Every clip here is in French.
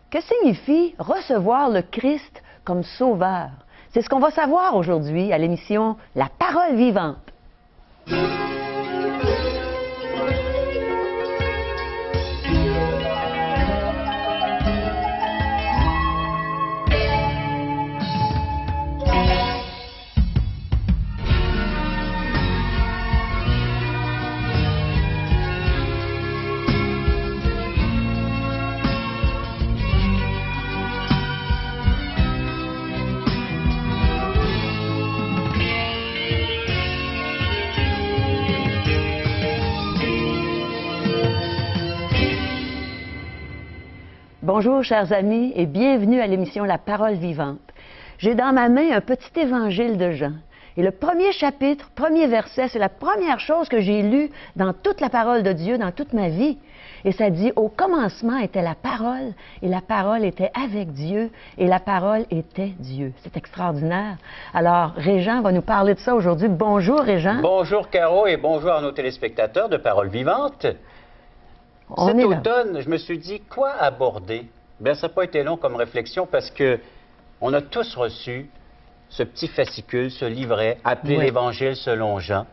Que signifie recevoir le Christ comme sauveur? C'est ce qu'on va savoir aujourd'hui à l'émission La Parole vivante. Bonjour, chers amis, et bienvenue à l'émission La Parole vivante. J'ai dans ma main un petit évangile de Jean. Et le premier chapitre, premier verset, c'est la première chose que j'ai lue dans toute la parole de Dieu, dans toute ma vie. Et ça dit, au commencement était la parole, et la parole était avec Dieu, et la parole était Dieu. C'est extraordinaire. Alors, Régent va nous parler de ça aujourd'hui. Bonjour, Régent. Bonjour, Caro, et bonjour à nos téléspectateurs de Parole vivante. Cet automne, je me suis dit, quoi aborder? Bien, ça n'a pas été long comme réflexion parce que on a tous reçu ce petit fascicule, ce livret appelé l'Évangile selon Jean.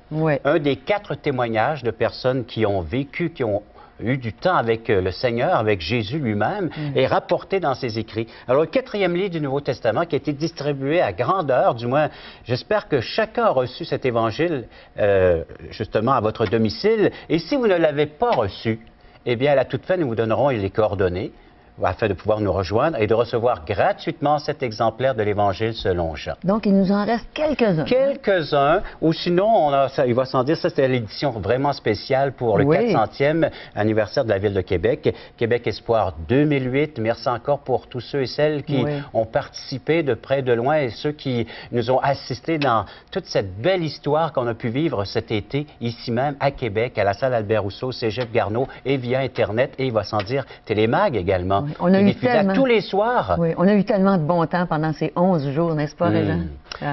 Un des 4 témoignages de personnes qui ont vécu, qui ont eu du temps avec le Seigneur, avec Jésus lui-même, est rapporté dans ses écrits. Alors, le 4e livre du Nouveau Testament qui a été distribué à grandeur, du moins, j'espère que chacun a reçu cet Évangile justement à votre domicile. Et si vous ne l'avez pas reçu, eh bien, à la toute fin, nous vous donnerons les coordonnées afin de pouvoir nous rejoindre et de recevoir gratuitement cet exemplaire de l'Évangile selon Jean. Donc, il nous en reste quelques-uns. Quelques-uns, ou sinon, il va sans dire, ça c'était l'édition vraiment spéciale pour le 400e anniversaire de la Ville de Québec. Québec Espoir 2008. Merci encore pour tous ceux et celles qui ont participé de près, de loin et ceux qui nous ont assistés dans toute cette belle histoire qu'on a pu vivre cet été, ici même à Québec, à la salle Albert-Rousseau, Cégep Garneau et via Internet et il va sans dire Télémag également. On a eu tellement... tous les soirs. Oui, on a eu tellement de bon temps pendant ces 11 jours, n'est-ce pas, Régent?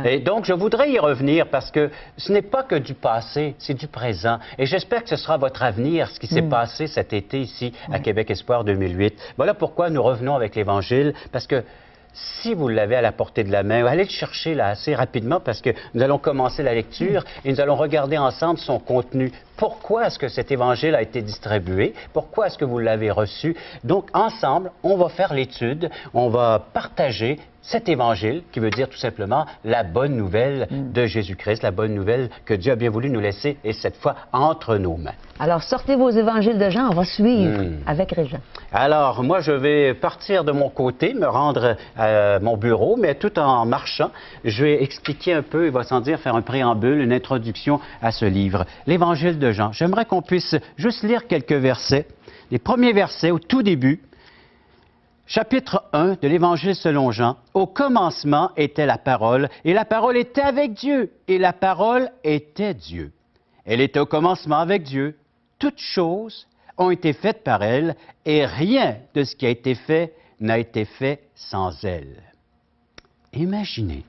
Et donc, je voudrais y revenir parce que ce n'est pas que du passé, c'est du présent. Et j'espère que ce sera votre avenir, ce qui s'est passé cet été ici à Québec Espoir 2008. Voilà pourquoi nous revenons avec l'Évangile, parce que si vous l'avez à la portée de la main, allez le chercher là assez rapidement parce que nous allons commencer la lecture et nous allons regarder ensemble son contenu. Pourquoi est-ce que cet évangile a été distribué? Pourquoi est-ce que vous l'avez reçu? Donc, ensemble, on va faire l'étude, on va partager cet évangile qui veut dire tout simplement la bonne nouvelle de Jésus-Christ, la bonne nouvelle que Dieu a bien voulu nous laisser et cette fois entre nos mains. Alors, sortez vos évangiles de Jean, on va suivre avec Régent. Alors, moi, je vais partir de mon côté, me rendre à mon bureau, mais tout en marchant, je vais expliquer un peu, il va sans dire, faire un préambule, une introduction à ce livre, l'Évangile de Jean. J'aimerais qu'on puisse juste lire quelques versets, les premiers versets au tout début. Chapitre 1 de l'Évangile selon Jean. Au commencement était la parole, et la parole était avec Dieu, et la parole était Dieu. Elle était au commencement avec Dieu. Toutes choses ont été faites par elle, et rien de ce qui a été fait n'a été fait sans elle. Imaginez,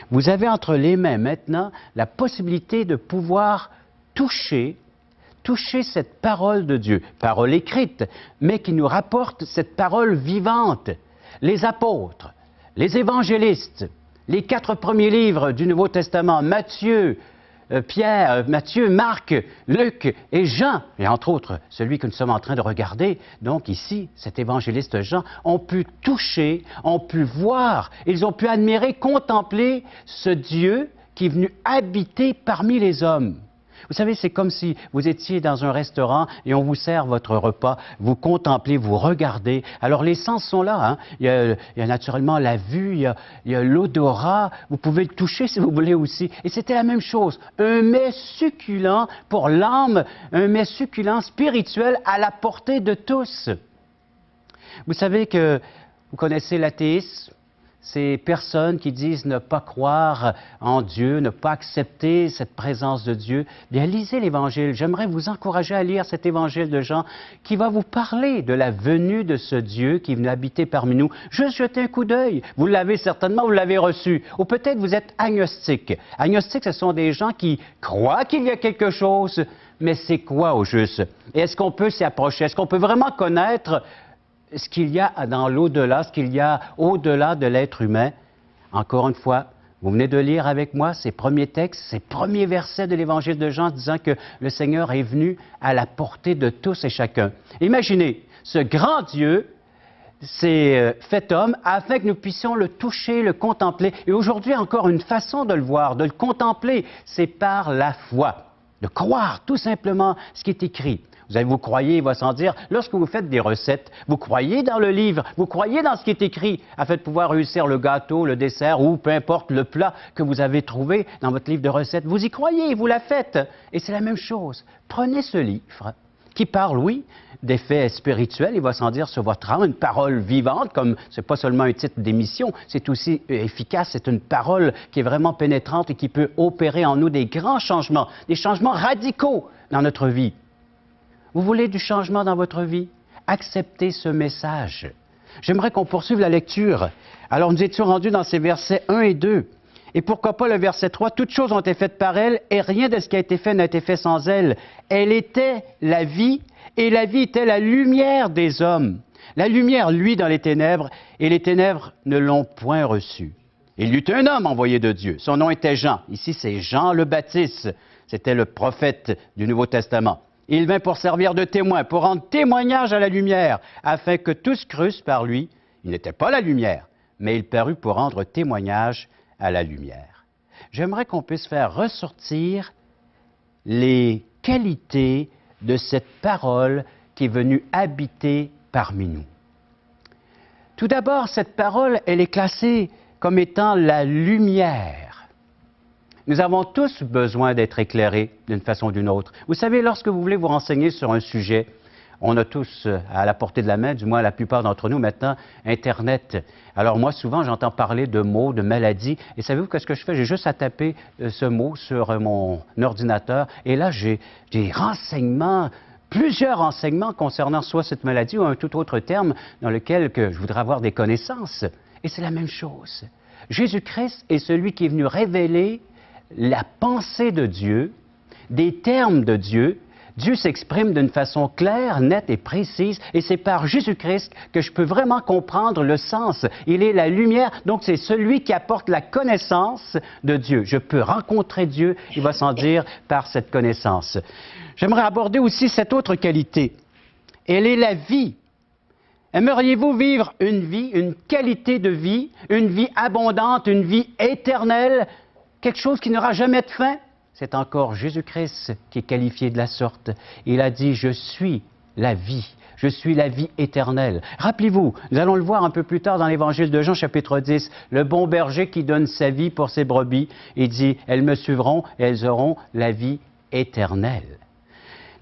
vous avez entre les mains maintenant la possibilité de pouvoir toucher cette parole de Dieu, parole écrite, mais qui nous rapporte cette parole vivante. Les apôtres, les évangélistes, les 4 premiers livres du Nouveau Testament, Matthieu, Matthieu, Marc, Luc et Jean, et entre autres celui que nous sommes en train de regarder, donc ici, cet évangéliste Jean, ont pu toucher, ont pu voir, ils ont pu admirer, contempler ce Dieu qui est venu habiter parmi les hommes. Vous savez, c'est comme si vous étiez dans un restaurant et on vous sert votre repas, vous contemplez, vous regardez. Alors les sens sont là, hein? Il y a naturellement la vue, il y a l'odorat, vous pouvez le toucher si vous voulez aussi. Et c'était la même chose, un mets succulent pour l'âme, un mets succulent spirituel à la portée de tous. Vous savez que vous connaissez l'athéisme? Ces personnes qui disent ne pas croire en Dieu, ne pas accepter cette présence de Dieu, bien lisez l'Évangile. J'aimerais vous encourager à lire cet Évangile de Jean qui va vous parler de la venue de ce Dieu qui est venu habiter parmi nous. Juste jetez un coup d'œil. Vous l'avez certainement, vous l'avez reçu. Ou peut-être vous êtes agnostique. Agnostique, ce sont des gens qui croient qu'il y a quelque chose, mais c'est quoi au juste? Et est-ce qu'on peut s'y approcher? Est-ce qu'on peut vraiment connaître ce qu'il y a dans l'au-delà, ce qu'il y a au-delà de l'être humain. Encore une fois, vous venez de lire avec moi ces premiers textes, ces premiers versets de l'Évangile de Jean disant que le Seigneur est venu à la portée de tous et chacun. Imaginez, ce grand Dieu s'est fait homme afin que nous puissions le toucher, le contempler. Et aujourd'hui, encore une façon de le voir, de le contempler, c'est par la foi, de croire tout simplement ce qui est écrit. Vous croyez, il va sans dire, lorsque vous faites des recettes, vous croyez dans le livre, vous croyez dans ce qui est écrit, afin de pouvoir réussir le gâteau, le dessert ou peu importe le plat que vous avez trouvé dans votre livre de recettes. Vous y croyez, vous la faites. Et c'est la même chose. Prenez ce livre qui parle, oui, d'effets spirituels, il va sans dire sur votre âme, une parole vivante, comme c'est pas seulement un titre d'émission, c'est aussi efficace, c'est une parole qui est vraiment pénétrante et qui peut opérer en nous des grands changements, des changements radicaux dans notre vie. Vous voulez du changement dans votre vie? Acceptez ce message. J'aimerais qu'on poursuive la lecture. Alors, nous étions rendus dans ces versets 1 et 2. Et pourquoi pas le verset 3? Toutes choses ont été faites par elle, et rien de ce qui a été fait n'a été fait sans elle. Elle était la vie, et la vie était la lumière des hommes. La lumière, lui, dans les ténèbres, et les ténèbres ne l'ont point reçue. Il y eut un homme envoyé de Dieu. Son nom était Jean. Ici, c'est Jean le Baptiste. C'était le prophète du Nouveau Testament. Il vint pour servir de témoin, pour rendre témoignage à la lumière, afin que tous crussent par lui. Il n'était pas la lumière, mais il parut pour rendre témoignage à la lumière. J'aimerais qu'on puisse faire ressortir les qualités de cette parole qui est venue habiter parmi nous. Tout d'abord, cette parole, elle est classée comme étant la lumière. Nous avons tous besoin d'être éclairés d'une façon ou d'une autre. Vous savez, lorsque vous voulez vous renseigner sur un sujet, on a tous à la portée de la main, du moins la plupart d'entre nous maintenant, Internet. Alors moi, souvent, j'entends parler de mots, de maladies. Et savez-vous qu'est-ce que je fais? J'ai juste à taper ce mot sur mon ordinateur. Et là, j'ai des renseignements, plusieurs renseignements concernant soit cette maladie ou un tout autre terme dans lequel je voudrais avoir des connaissances. Et c'est la même chose. Jésus-Christ est celui qui est venu révéler la pensée de Dieu, des termes de Dieu. Dieu s'exprime d'une façon claire, nette et précise, et c'est par Jésus-Christ que je peux vraiment comprendre le sens. Il est la lumière, donc c'est celui qui apporte la connaissance de Dieu. Je peux rencontrer Dieu, il va sans dire, par cette connaissance. J'aimerais aborder aussi cette autre qualité. Elle est la vie. Aimeriez-vous vivre une vie, une qualité de vie, une vie abondante, une vie éternelle, quelque chose qui n'aura jamais de fin? C'est encore Jésus-Christ qui est qualifié de la sorte. Il a dit « Je suis la vie, je suis la vie éternelle ». Rappelez-vous, nous allons le voir un peu plus tard dans l'Évangile de Jean, chapitre 10, le bon berger qui donne sa vie pour ses brebis. Il dit « Elles me suivront et elles auront la vie éternelle ».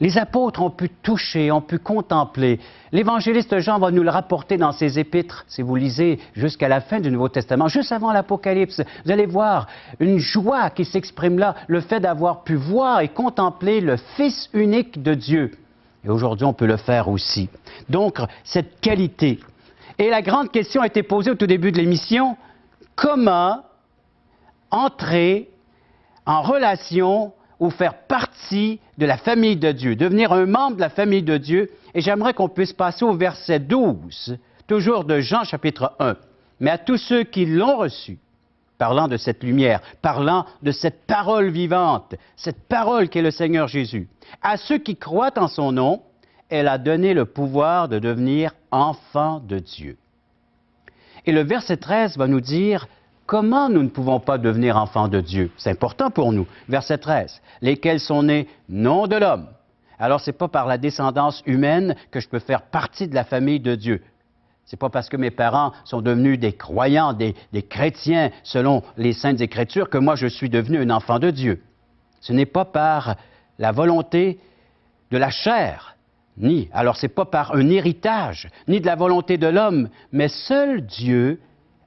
Les apôtres ont pu toucher, ont pu contempler. L'évangéliste Jean va nous le rapporter dans ses épîtres. Si vous lisez jusqu'à la fin du Nouveau Testament, juste avant l'Apocalypse, vous allez voir une joie qui s'exprime là, le fait d'avoir pu voir et contempler le Fils unique de Dieu. Et aujourd'hui, on peut le faire aussi. Donc, cette qualité. Et la grande question a été posée au tout début de l'émission, comment entrer en relation ou faire partie de la famille de Dieu, devenir un membre de la famille de Dieu. Et j'aimerais qu'on puisse passer au verset 12, toujours de Jean chapitre 1. Mais à tous ceux qui l'ont reçu, parlant de cette lumière, parlant de cette parole vivante, cette parole qu'est le Seigneur Jésus, à ceux qui croient en son nom, elle a donné le pouvoir de devenir enfants de Dieu. Et le verset 13 va nous dire comment nous ne pouvons pas devenir enfants de Dieu? C'est important pour nous. Verset 13. Lesquels sont nés non de l'homme. Alors, ce n'est pas par la descendance humaine que je peux faire partie de la famille de Dieu. Ce n'est pas parce que mes parents sont devenus des croyants, des chrétiens selon les Saintes Écritures que moi je suis devenu un enfant de Dieu. Ce n'est pas par la volonté de la chair, alors ce n'est pas par un héritage, ni de la volonté de l'homme, mais seul Dieu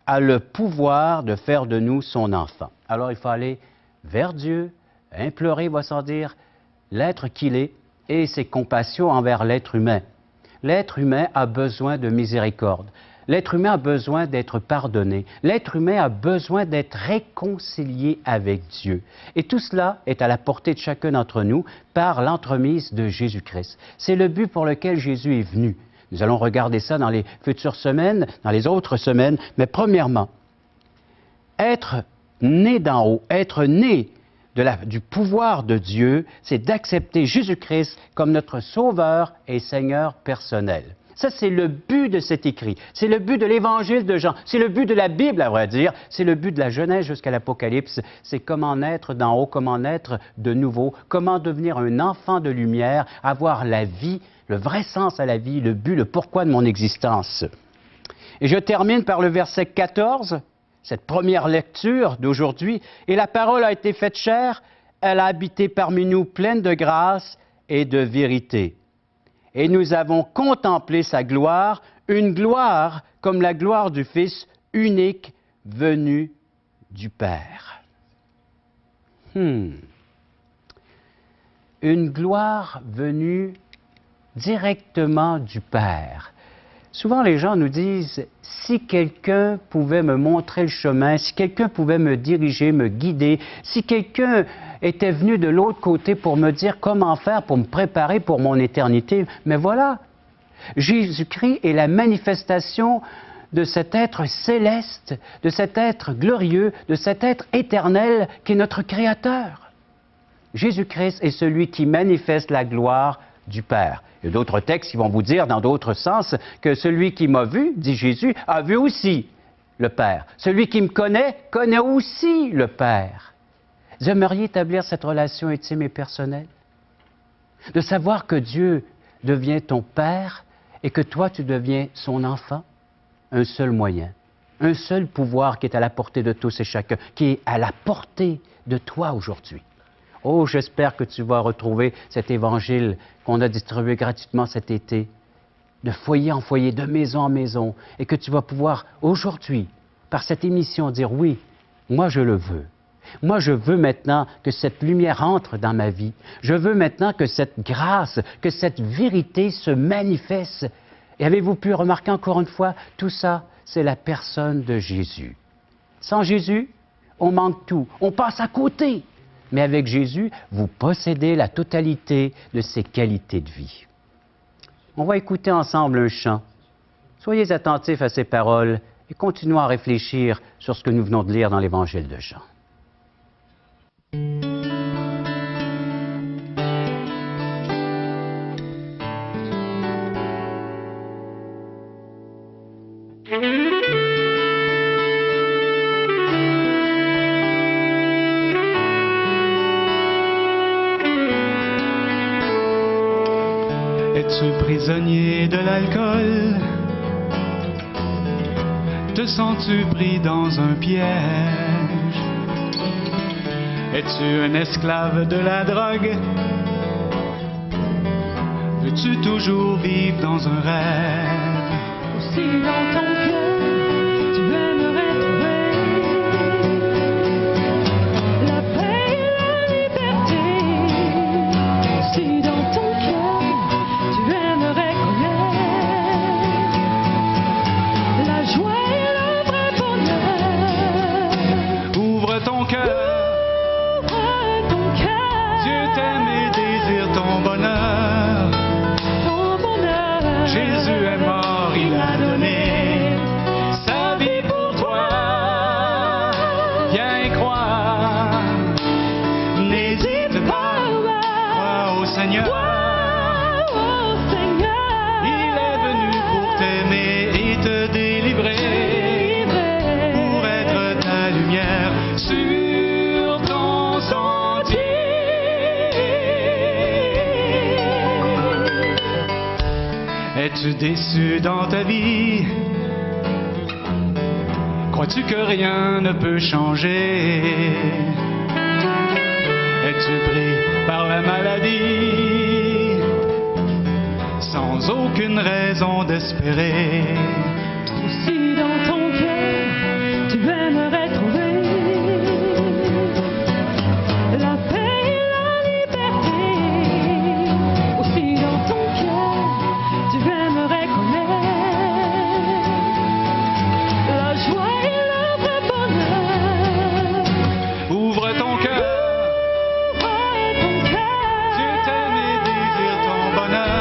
a le pouvoir de faire de nous son enfant. Alors il faut aller vers Dieu, implorer, va sans dire, l'être qu'il est et ses compassions envers l'être humain. L'être humain a besoin de miséricorde. L'être humain a besoin d'être pardonné. L'être humain a besoin d'être réconcilié avec Dieu. Et tout cela est à la portée de chacun d'entre nous par l'entremise de Jésus-Christ. C'est le but pour lequel Jésus est venu. Nous allons regarder ça dans les futures semaines, dans les autres semaines. Mais premièrement, être né d'en haut, être né du pouvoir de Dieu, c'est d'accepter Jésus-Christ comme notre Sauveur et Seigneur personnel. Ça, c'est le but de cet écrit. C'est le but de l'Évangile de Jean. C'est le but de la Bible, à vrai dire. C'est le but de la Genèse jusqu'à l'Apocalypse. C'est comment naître d'en haut, comment naître de nouveau, comment devenir un enfant de lumière, avoir la vie, le vrai sens à la vie, le but, le pourquoi de mon existence. Et je termine par le verset 14, cette première lecture d'aujourd'hui. « Et la parole a été faite chair, elle a habité parmi nous pleine de grâce et de vérité. Et nous avons contemplé sa gloire, une gloire comme la gloire du Fils unique venu du Père. » Une gloire venue directement du Père. Souvent, les gens nous disent, si quelqu'un pouvait me montrer le chemin, si quelqu'un pouvait me diriger, me guider, si quelqu'un était venu de l'autre côté pour me dire comment faire, pour me préparer pour mon éternité, mais voilà, Jésus-Christ est la manifestation de cet être céleste, de cet être glorieux, de cet être éternel qui est notre Créateur. Jésus-Christ est celui qui manifeste la gloire du Père. Il y a d'autres textes qui vont vous dire, dans d'autres sens, que celui qui m'a vu, dit Jésus, a vu aussi le Père. Celui qui me connaît aussi le Père. Vous aimeriez établir cette relation intime et personnelle? De savoir que Dieu devient ton Père et que toi, tu deviens son enfant? Un seul moyen, un seul pouvoir qui est à la portée de tous et chacun, qui est à la portée de toi aujourd'hui. Oh, j'espère que tu vas retrouver cet évangile qu'on a distribué gratuitement cet été, de foyer en foyer, de maison en maison, et que tu vas pouvoir aujourd'hui, par cette émission, dire oui, moi je le veux. Moi je veux maintenant que cette lumière entre dans ma vie. Je veux maintenant que cette grâce, que cette vérité se manifeste. Et avez-vous pu remarquer encore une fois, tout ça, c'est la personne de Jésus. Sans Jésus, on manque tout, on passe à côté. Mais avec Jésus, vous possédez la totalité de ses qualités de vie. On va écouter ensemble un chant. Soyez attentifs à ces paroles et continuons à réfléchir sur ce que nous venons de lire dans l'Évangile de Jean. Es-tu prisonnier de l'alcool? Te sens-tu pris dans un piège? Es-tu un esclave de la drogue? Veux-tu toujours vivre dans un rêve? Aussi dans ton cœur, tu aimerais trouver la paix et la liberté. Aussi dans ton cœur, tu aimerais connaître la joie et le vrai bonheur. Ouvre ton cœur. Dieu t'aime et désire ton bonheur. Jésus est mort, il a donné sa vie pour toi. Viens croire, n'hésite pas, crois au Seigneur. Il est venu pour t'aimer et te délivrer, pour être ta lumière sur ton sentier. Es-tu déçu dans ta vie? Crois-tu que rien ne peut changer? Es-tu pris par la maladie sans aucune raison d'espérer? Aussi dans ton cœur, tu aimerais trouver la paix et la liberté. Aussi dans ton cœur, tu aimerais connaître la joie et le vrai bonheur. Ouvre ton cœur. Dieu t'aime et désire ton bonheur.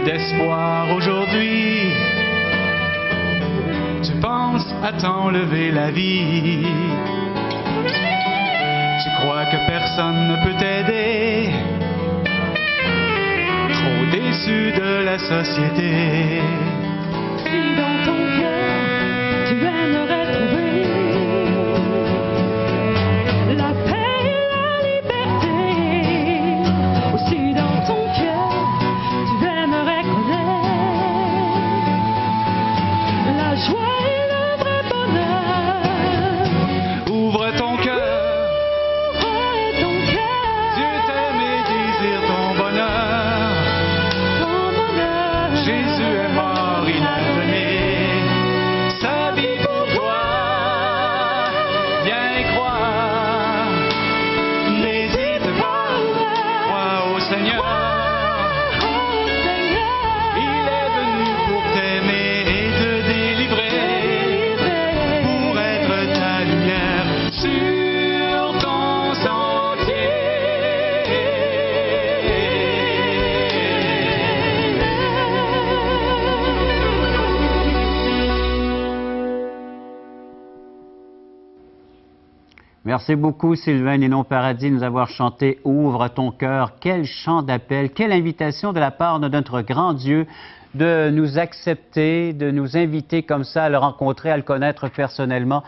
plus d'espoir aujourd'hui. Tu penses à t'enlever la vie. Tu crois que personne ne peut t'aider. Trop déçu de la société. Si dans ton cœur tu aimerais trouver la paix et la liberté, aussi dans ton cœur tu aimerais connaître la joie et le vrai bonheur. Ouvre ton cœur. Ouvre ton cœur. Dieu t'aime et désire ton bonheur. Ton bonheur. Jésus est mort, il a donné sa vie pour toi. Viens croire, n'hésite pas, crois au Seigneur. Oh Seigneur, Il est venu pour t'aimer et te délivrer, pour être ta lumière sur ton Merci beaucoup, Sylvain Ninon Paradis, de nous avoir chanté « Ouvre ton cœur ». Quel chant d'appel, quelle invitation de la part de notre grand Dieu de nous accepter, de nous inviter comme ça à le rencontrer, à le connaître personnellement.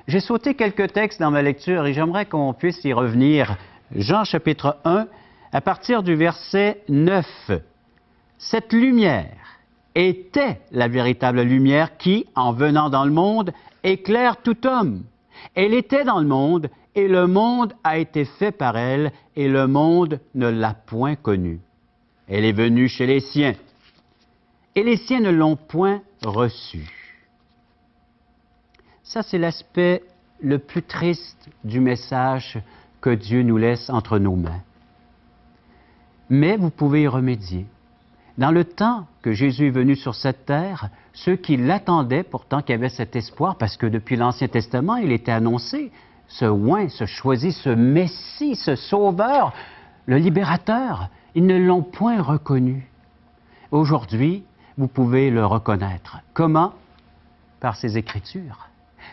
J'ai sauté quelques textes dans ma lecture et j'aimerais qu'on puisse y revenir. Jean chapitre 1, à partir du verset 9. « Cette lumière était la véritable lumière qui, en venant dans le monde, éclaire tout homme. Elle était dans le monde, et le monde a été fait par elle, et le monde ne l'a point connue. Elle est venue chez les siens, et les siens ne l'ont point reçue. » Ça, c'est l'aspect le plus triste du message que Dieu nous laisse entre nos mains. Mais vous pouvez y remédier. Dans le temps que Jésus est venu sur cette terre, ceux qui l'attendaient, pourtant qui avaient cet espoir, parce que depuis l'Ancien Testament, il était annoncé, ce oint, ce choisi, ce Messie, ce Sauveur, le Libérateur, ils ne l'ont point reconnu. Aujourd'hui, vous pouvez le reconnaître. Comment? Par ces Écritures.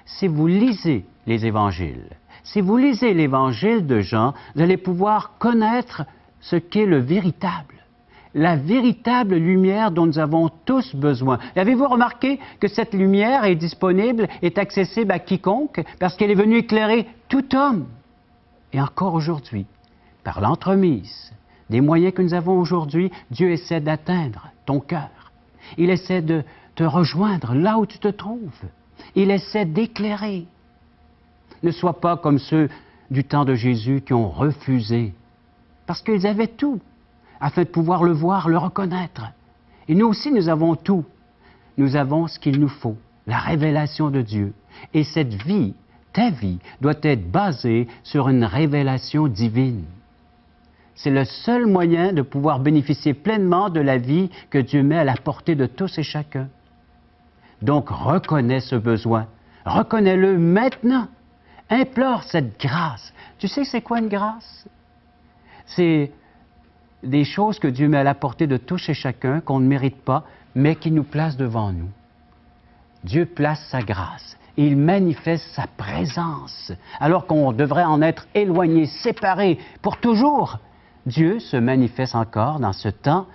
Si vous lisez les Évangiles, si vous lisez l'Évangile de Jean, vous allez pouvoir connaître ce qu'est le véritable. La véritable lumière dont nous avons tous besoin. Avez-vous remarqué que cette lumière est disponible, est accessible à quiconque, parce qu'elle est venue éclairer tout homme? Et encore aujourd'hui, par l'entremise des moyens que nous avons aujourd'hui, Dieu essaie d'atteindre ton cœur. Il essaie de te rejoindre là où tu te trouves. Il essaie d'éclairer. Ne sois pas comme ceux du temps de Jésus qui ont refusé, parce qu'ils avaient tout, afin de pouvoir le voir, le reconnaître. Et nous aussi, nous avons tout. Nous avons ce qu'il nous faut, la révélation de Dieu. Et cette vie, ta vie, doit être basée sur une révélation divine. C'est le seul moyen de pouvoir bénéficier pleinement de la vie que Dieu met à la portée de tous et chacun. Donc, reconnais ce besoin. Reconnais-le maintenant. Implore cette grâce. Tu sais c'est quoi une grâce? C'est des choses que Dieu met à la portée de tous et chacun, qu'on ne mérite pas, mais qui nous placent devant nous. Dieu place sa grâce et il manifeste sa présence, alors qu'on devrait en être éloigné, séparé pour toujours. Dieu se manifeste encore dans ce temps,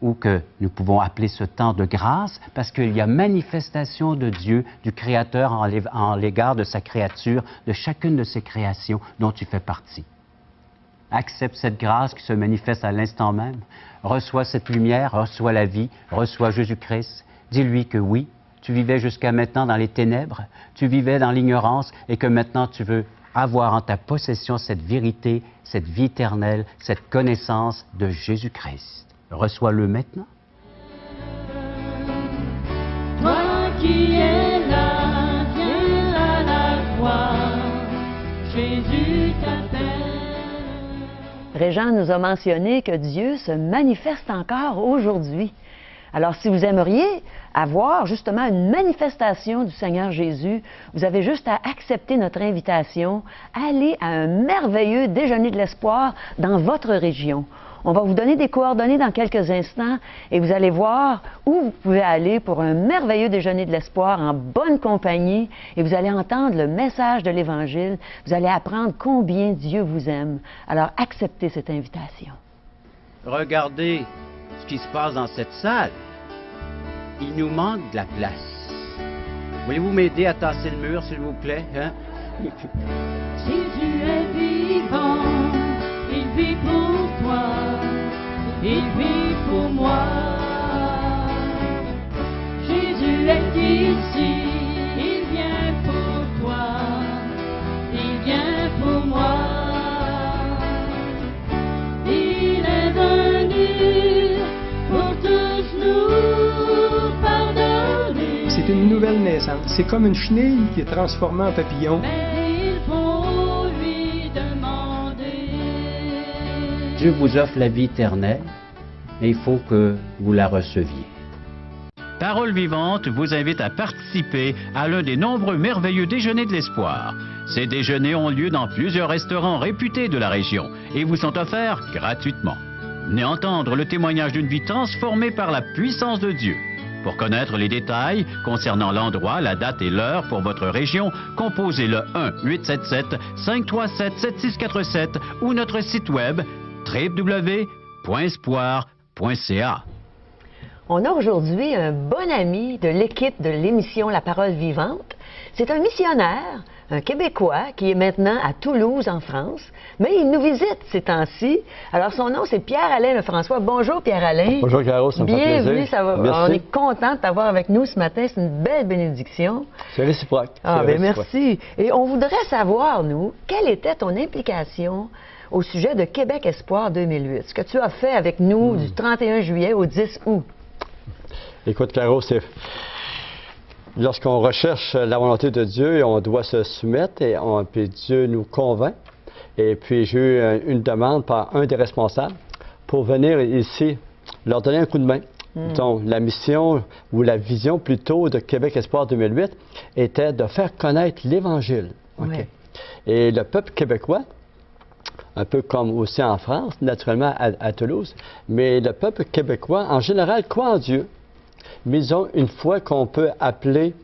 ou que nous pouvons appeler ce temps de grâce, parce qu'il y a manifestation de Dieu, du Créateur en l'égard de sa créature, de chacune de ses créations dont tu fais partie. Accepte cette grâce qui se manifeste à l'instant même. Reçois cette lumière, reçois la vie, reçois Jésus-Christ. Dis-lui que oui, tu vivais jusqu'à maintenant dans les ténèbres, tu vivais dans l'ignorance et que maintenant tu veux avoir en ta possession cette vérité, cette vie éternelle, cette connaissance de Jésus-Christ. Reçois-le maintenant. Toi qui es là, viens à la croix, Jésus t'appelle. Régent nous a mentionné que Dieu se manifeste encore aujourd'hui. Alors, si vous aimeriez avoir justement une manifestation du Seigneur Jésus, vous avez juste à accepter notre invitation, aller à un merveilleux déjeuner de l'espoir dans votre région. On va vous donner des coordonnées dans quelques instants et vous allez voir où vous pouvez aller pour un merveilleux déjeuner de l'espoir en bonne compagnie et vous allez entendre le message de l'Évangile. Vous allez apprendre combien Dieu vous aime. Alors, acceptez cette invitation. Regardez ce qui se passe dans cette salle. Il nous manque de la place. Voulez-vous m'aider à tasser le mur, s'il vous plaît? Hein? Jésus est vivant, il vit pour toi, il vit pour moi. Jésus est ici, il vient pour toi, il vient pour moi. Il est venu pour tous nous pardonner. C'est une nouvelle naissance. C'est comme une chenille qui est transformée en papillon. Mais il faut lui demander. Dieu vous offre la vie éternelle et il faut que vous la receviez. Parole vivante vous invite à participer à l'un des nombreux merveilleux déjeuners de l'espoir. Ces déjeuners ont lieu dans plusieurs restaurants réputés de la région et vous sont offerts gratuitement. Venez entendre le témoignage d'une vie transformée par la puissance de Dieu. Pour connaître les détails concernant l'endroit, la date et l'heure pour votre région, composez le 1-877-537-7647 ou notre site web www.espoir.ca. On a aujourd'hui un bon ami de l'équipe de l'émission La Parole vivante. C'est un missionnaire, un Québécois qui est maintenant à Toulouse, en France, mais il nous visite ces temps-ci. Alors, son nom, c'est Pierre-Alain Lefrançois. Bonjour, Pierre-Alain. Bonjour, Caro, ça me fait plaisir. Bienvenue, ça va. Merci. On est content de t'avoir avec nous ce matin. C'est une belle bénédiction. C'est réciproque. Ah, C'est bien, réciproque. merci. Et on voudrait savoir, nous, quelle était ton implication au sujet de Québec Espoir 2008? Ce que tu as fait avec nous du 31 juillet au 10 août. Écoute, Caro, c'est... Lorsqu'on recherche la volonté de Dieu, on doit se soumettre et puis Dieu nous convainc. Et puis, j'ai eu une demande par un des responsables pour venir ici leur donner un coup de main. Donc, la mission ou la vision plutôt de Québec Espoir 2008 était de faire connaître l'Évangile. OK? Ouais. Et le peuple québécois, un peu comme aussi en France, naturellement à Toulouse, mais le peuple québécois, en général, croit en Dieu. Mais ils ont une foi qu'on peut appeler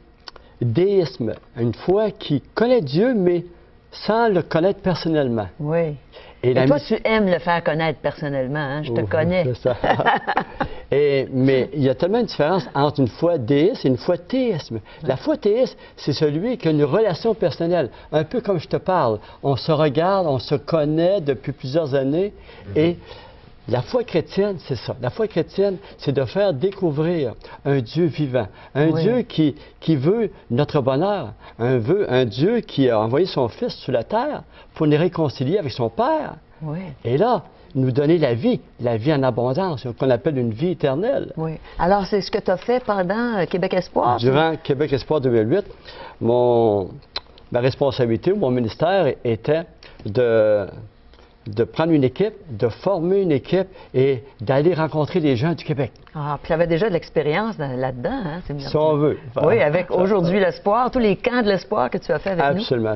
déisme, une foi qui connaît Dieu, mais sans le connaître personnellement. Oui. Et Et toi, tu aimes le faire connaître personnellement, hein? Je te connais. C'est ça. Mais il y a tellement de différence entre une foi déiste et une foi théisme. La foi théiste, c'est celui qui a une relation personnelle, un peu comme je te parle. On se regarde, on se connaît depuis plusieurs années et la foi chrétienne, c'est ça. La foi chrétienne, c'est de faire découvrir un Dieu vivant, un Oui. Dieu qui veut notre bonheur, un Dieu qui a envoyé son Fils sur la terre pour nous réconcilier avec son Père. Oui. Et là, nous donner la vie en abondance, qu'on appelle une vie éternelle. Oui. Alors, c'est ce que tu as fait pendant Québec Espoir? Durant Québec Espoir 2008, ma responsabilité ou mon ministère était de prendre une équipe, de former une équipe et d'aller rencontrer les gens du Québec. Ah, puis tu avais déjà de l'expérience là-dedans, hein? C'est Si on veut. Oui, avec Aujourd'hui l'Espoir, tous les camps de l'espoir que tu as fait avec Absolument.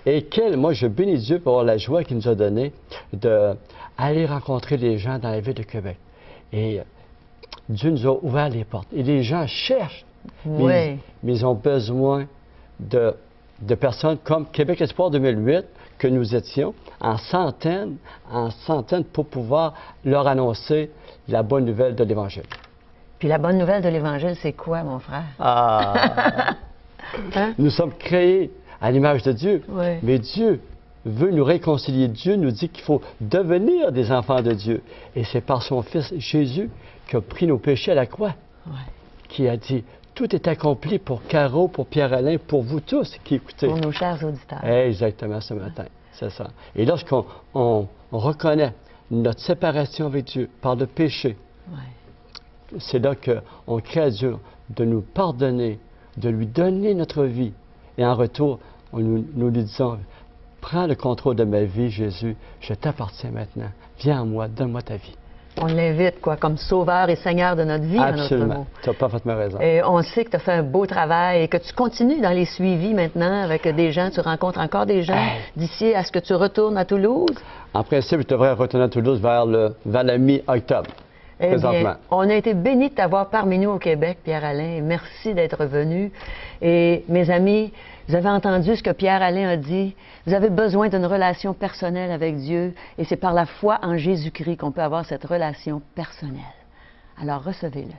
Et moi, je bénis Dieu pour la joie qu'il nous a donnée d'aller rencontrer les gens dans la ville de Québec. Et Dieu nous a ouvert les portes. Et les gens cherchent, nous. mais Oui. ils ont besoin de personnes comme Québec Espoir 2008, que nous étions, en centaines, pour pouvoir leur annoncer la bonne nouvelle de l'Évangile. Puis la bonne nouvelle de l'Évangile, c'est quoi, mon frère? Ah! Hein? Nous sommes créés à l'image de Dieu, Oui. mais Dieu veut nous réconcilier. Dieu nous dit qu'il faut devenir des enfants de Dieu. Et c'est par son Fils Jésus qui a pris nos péchés à la croix, Oui. qui a dit, tout est accompli pour Caro, pour Pierre-Alain, pour vous tous qui écoutez. Pour nos chers auditeurs. Exactement, ce matin. C'est ça. Et lorsqu'on reconnaît notre séparation avec Dieu par le péché, Oui. c'est là qu'on crie à Dieu de nous pardonner, de lui donner notre vie. Et en retour, nous lui disons, prends le contrôle de ma vie, Jésus, je t'appartiens maintenant. Viens en moi, donne-moi ta vie. On l'invite, quoi, comme sauveur et seigneur de notre vie, en notre Absolument. mot. Tu as parfaitement raison. Et on sait que tu as fait un beau travail et que tu continues dans les suivis maintenant avec des gens. Tu rencontres encore des gens d'ici à ce que tu retournes à Toulouse. En principe, je devrais retourner à Toulouse vers la mi-octobre, Eh présentement. bien, on a été bénis de t'avoir parmi nous au Québec, Pierre-Alain. Merci d'être venu. Et mes amis, vous avez entendu ce que Pierre-Alain a dit. Vous avez besoin d'une relation personnelle avec Dieu et c'est par la foi en Jésus-Christ qu'on peut avoir cette relation personnelle. Alors recevez-le.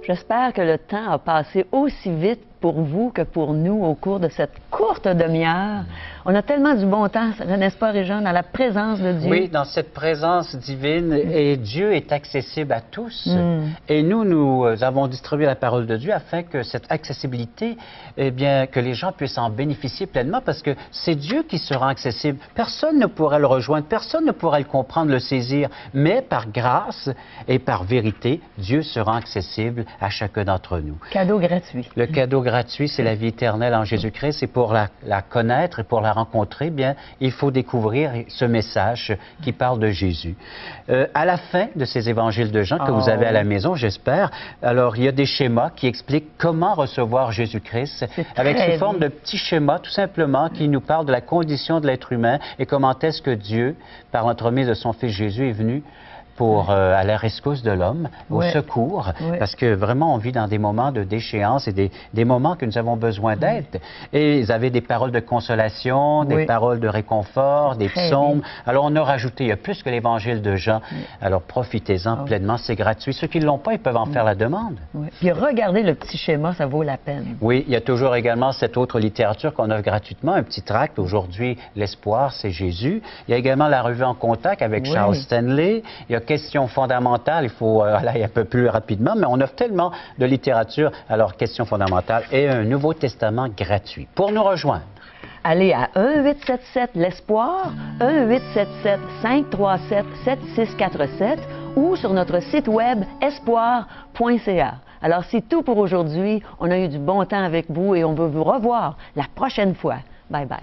J'espère que le temps a passé aussi vite pour vous que pour nous au cours de cette courte demi-heure. On a tellement du bon temps, n'est-ce pas, Réjean, dans la présence de Dieu? Oui, dans cette présence divine, et Dieu est accessible à tous. Et nous avons distribué la parole de Dieu afin que cette accessibilité, eh bien, que les gens puissent en bénéficier pleinement, parce que c'est Dieu qui sera accessible. Personne ne pourra le rejoindre, personne ne pourra le comprendre, le saisir, mais par grâce et par vérité, Dieu sera accessible à chacun d'entre nous. Cadeau gratuit. Le cadeau gratuit, c'est la vie éternelle en Jésus-Christ. Et pour la connaître et pour la rencontrer, bien, il faut découvrir ce message qui parle de Jésus. À la fin de ces évangiles de Jean que vous avez à la maison, j'espère, alors il y a des schémas qui expliquent comment recevoir Jésus-Christ, avec sous forme de petits schémas, tout simplement, qui nous parlent de la condition de l'être humain et comment est-ce que Dieu, par l'entremise de son Fils Jésus, est venu pour à la rescousse de l'homme, au secours, parce que vraiment on vit dans des moments de déchéance et des moments que nous avons besoin d'aide. Et ils avaient des paroles de consolation, des paroles de réconfort, des psaumes. Alors on a rajouté, il y a plus que l'évangile de Jean. Alors profitez-en pleinement, c'est gratuit. Ceux qui ne l'ont pas, ils peuvent en faire la demande. Puis regardez le petit schéma, ça vaut la peine. Oui, il y a toujours également cette autre littérature qu'on offre gratuitement, un petit tract. Aujourd'hui, l'espoir, c'est Jésus. Il y a également la revue En contact avec Charles Stanley. Il y a Questions fondamentales, il faut aller un peu plus rapidement, mais on offre tellement de littérature. Alors, Questions fondamentales et un Nouveau Testament gratuit. Pour nous rejoindre, allez à 1-877 l'Espoir, 1-877-537-7647 ou sur notre site web espoir.ca. Alors, c'est tout pour aujourd'hui. On a eu du bon temps avec vous et on veut vous revoir la prochaine fois. Bye bye.